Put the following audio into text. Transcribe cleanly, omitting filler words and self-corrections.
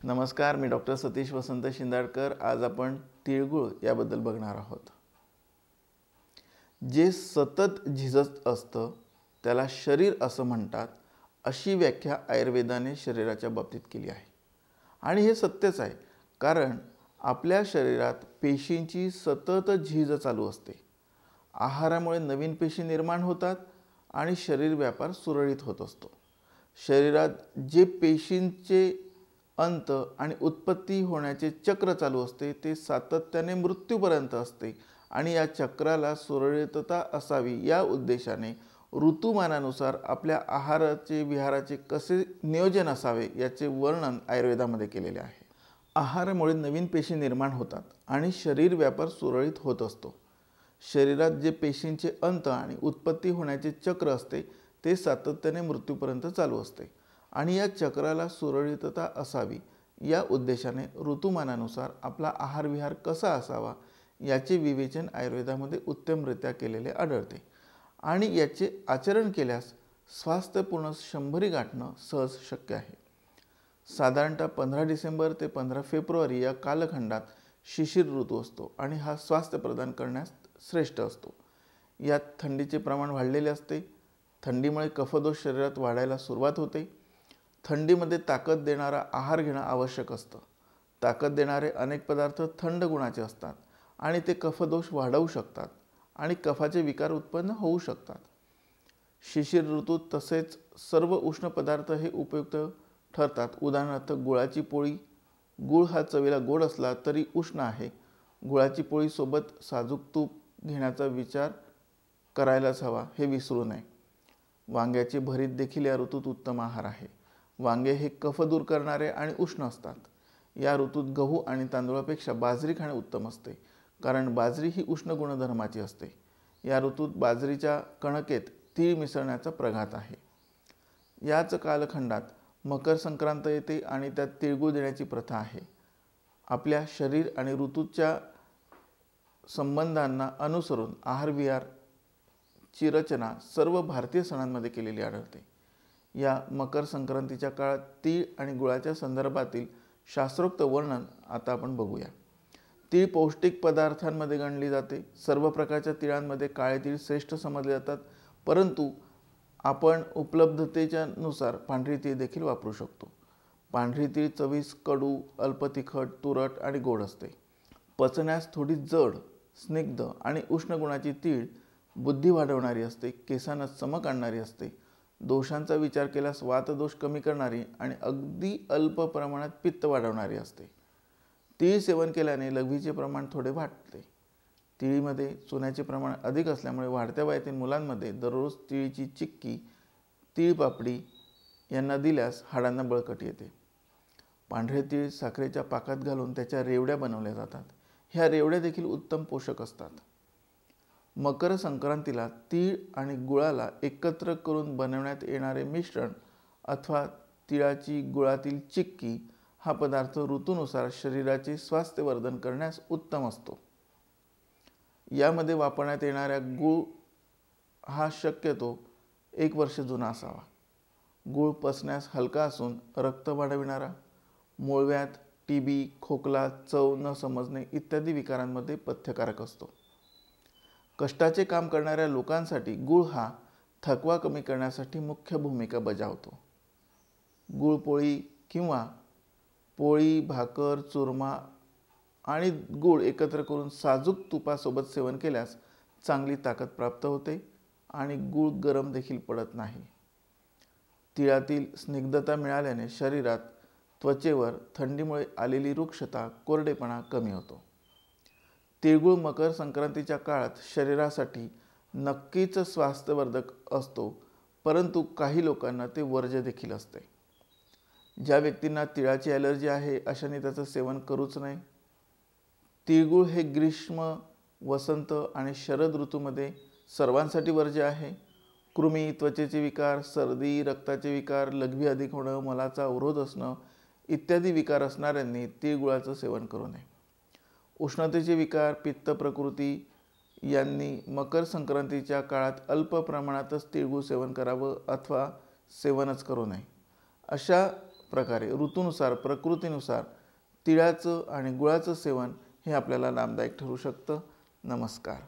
नमस्कार, मी डॉक्टर सतीश वसंत शिंदाडकर। आज आपण तिळगुळ याबद्दल बघणार आहोत। जे सतत झिजत असतं त्याला शरीर असं म्हणतात, अशी व्याख्या आयुर्वेदाने शरीराच्या बाबतीत केली आहे। आणि हे सत्यच आहे, कारण आपल्या शरीरात पेशींची सतत झीज चालू असते। आहारामुळे नवीन पेशी निर्माण होतात आणि शरीर व्यापार सुरळीत होत असतो। शरीरात जे पेशींचे अंत आणि उत्पत्ती होण्याचे चक्र चालू असते ते सातत्याने मृत्यूपर्यंत असते आणि या चक्राला सुरळीतता असावी या उद्देशाने ऋतुमानानुसार आपल्या आहाराचे विहाराचे कसे नियोजन असावे याचे वर्णन आयुर्वेदामध्ये केलेले आहे। आहारामुळे नवीन पेशी निर्माण होतात आणि शरीर व्यापार सुरळीत होत असतो। शरीरात जे पेशींचे अंत आणि उत्पत्ती होण्याचे चक्र असते ते सातत्याने मृत्यूपर्यंत चालू असते आणि या चक्राला सुरळीतता असावी या उद्देशाने ऋतुमानानुसार आपला आहार विहार कसा असावा याचे विवेचन आयुर्वेदामध्ये उत्तमरित्या केलेले आढळते आणि याचे आचरण केल्यास स्वास्थ्यपूर्ण 100 गाठणं सहज शक्य आहे। साधारणतः 15 डिसेंबर ते 15 फेब्रुवारी या कालखंडात शिशिर ऋतू असतो आणि हा स्वास्थ्य प्रदान करण्यास श्रेष्ठ असतो। यात थंडीचे प्रमाण वाढलेले असते। थंडीमुळे कफदोष शरीरात वाढायला सुरुवात होते। थंडीमध्ये ताकद देणारा आहार घेणं आवश्यक असतं। ताकद देणारे अनेक पदार्थ थंड गुणाचे असतात आणि ते कफदोष वाढवू शकतात आणि कफाचे विकार उत्पन्न होऊ शकतात। शिशिर ऋतूत तसेच सर्व उष्ण पदार्थ हे उपयुक्त ठरतात। उदाहरणार्थ गुळाची पोळी। गुळ हा चवीला गोड असला तरी उष्ण आहे। गुळाची पोळी सोबत साजूक तूप घेण्याचा विचार करायलाच हवा, हे विसरू नये। वांग्याचे भरीत देखील या ऋतूत उत्तम आहार आहे। वांगे हे कफ दूर करणारे आणि उष्ण असतात। या ऋतूत गहू आणि तांदूळापेक्षा बाजरी खाणे उत्तम असते, कारण बाजरी ही उष्ण गुणधर्माची असते। या ऋतूत बाजरीच्या कणकेत तीळ मिसळण्याचा प्रघात आहे। याच कालखंडात मकर संक्रांत येते आणि त्यात तिळगुळ देण्याची प्रथा आहे। आपल्या शरीर आणि ऋतूच्या संबंधांना अनुसरून आहार विहारची रचना सर्व भारतीय सणांमध्ये केलेली आढळते। या मकर संक्रांतीच्या काळात तीळ आणि गुळाच्या संदर्भातील शास्त्रोक्त वर्णन आता आपण बघूया। तीळ पौष्टिक पदार्थांमध्ये गणली जाते। सर्व प्रकारच्या तिळांमध्ये काळे तीळ श्रेष्ठ समजले जातात, परंतु आपण उपलब्धतेच्या नुसार पांढरी तीळ देखील वापरू शकतो। पांढरी तीळ चवीस कडू, अल्प तिखट, तुरट आणि गोड असते। पचण्यास थोडी जड, स्निग्ध आणि उष्ण गुणाची तीळ बुद्धी वाढवणारी असते, केसांना चमक आणणारी असते, दोषांचा विचार केल्यास वातदोष कमी करणारी आणि अगदी अल्प प्रमाणात पित्त वाढवणारी असते। तीळ सेवन केल्याने लघवीचे प्रमाण थोडे वाढते। तीळीमध्ये चुन्याचे प्रमाण अधिक असल्यामुळे वाढत्या वयातील मुलांमध्ये दररोज तीळीची चिक्की, तीळपापडी यांना दिल्यास हाडांना बळकटी येते। पांढरे तीळ साखरेच्या पाकात घालून त्याच्या रेवड्या बनवल्या जातात। ह्या रेवड्या देखील उत्तम पोषक असतात। मकर संक्रांतीला तीळ आणि गुळाला एकत्र करून बनवण्यात येणारे मिश्रण अथवा तिळाची गुळातील चिक्की हा पदार्थ ऋतूनुसार शरीराचे स्वास्थ्यवर्धन करण्यास उत्तम असतो। यामध्ये वापरण्यात येणारा गूळ हा शक्यतो 1 वर्ष जुना असावा। गूळ पचण्यास हलका असून रक्त वाढविणारा, मूळव्याध, टीबी, खोकला, चव न समजणे इत्यादी विकारांमध्ये पथ्यकारक असतो। कष्टाचे काम करणाऱ्या लोकांसाठी गूळ हा थकवा कमी करण्यासाठी मुख्य भूमिका बजावतो। गूळपोळी किंवा पोळी, भाकर, चुरमा आणि गूळ एकत्र करून साजूक तुपासोबत सेवन केल्यास चांगली ताकद प्राप्त होते आणि गूळ गरम देखील पडत नाही। तिळातील स्निग्धता मिळाल्याने शरीरात, त्वचेवर थंडीमुळे आलेली रुक्षता, कोरडेपणा कमी होतो। तिळगुळ मकर संक्रांतीच्या काळात शरीरासाठी नक्कीच स्वास्थ्यवर्धक असतो, परंतु काही लोकांना ते वर्ज्य देखील असते। ज्या व्यक्तींना तिळाची ॲलर्जी आहे अशांनी त्याचं सेवन करूच नये। तिळगुळ हे ग्रीष्म, वसंत आणि शरद ऋतूमध्ये सर्वांसाठी वर्ज्य आहे। कृमी, त्वचेचे विकार, सर्दी, रक्ताचे विकार, लघवी अधिक होणं, मलाचा अवरोध असणं इत्यादी विकार असणाऱ्यांनी तिळगुळाचं सेवन करू नये। उष्णतेचे विकार, पित्त प्रकृती यांनी मकर संक्रांतीच्या काळात अल्प प्रमाणातच तिळगुळ सेवन करावं अथवा सेवनच करू नये। अशा प्रकारे ऋतूनुसार प्रकृतीनुसार तिळाचं आणि गुळाचं सेवन हे आपल्याला लाभदायक ठरू शकतं. नमस्कार.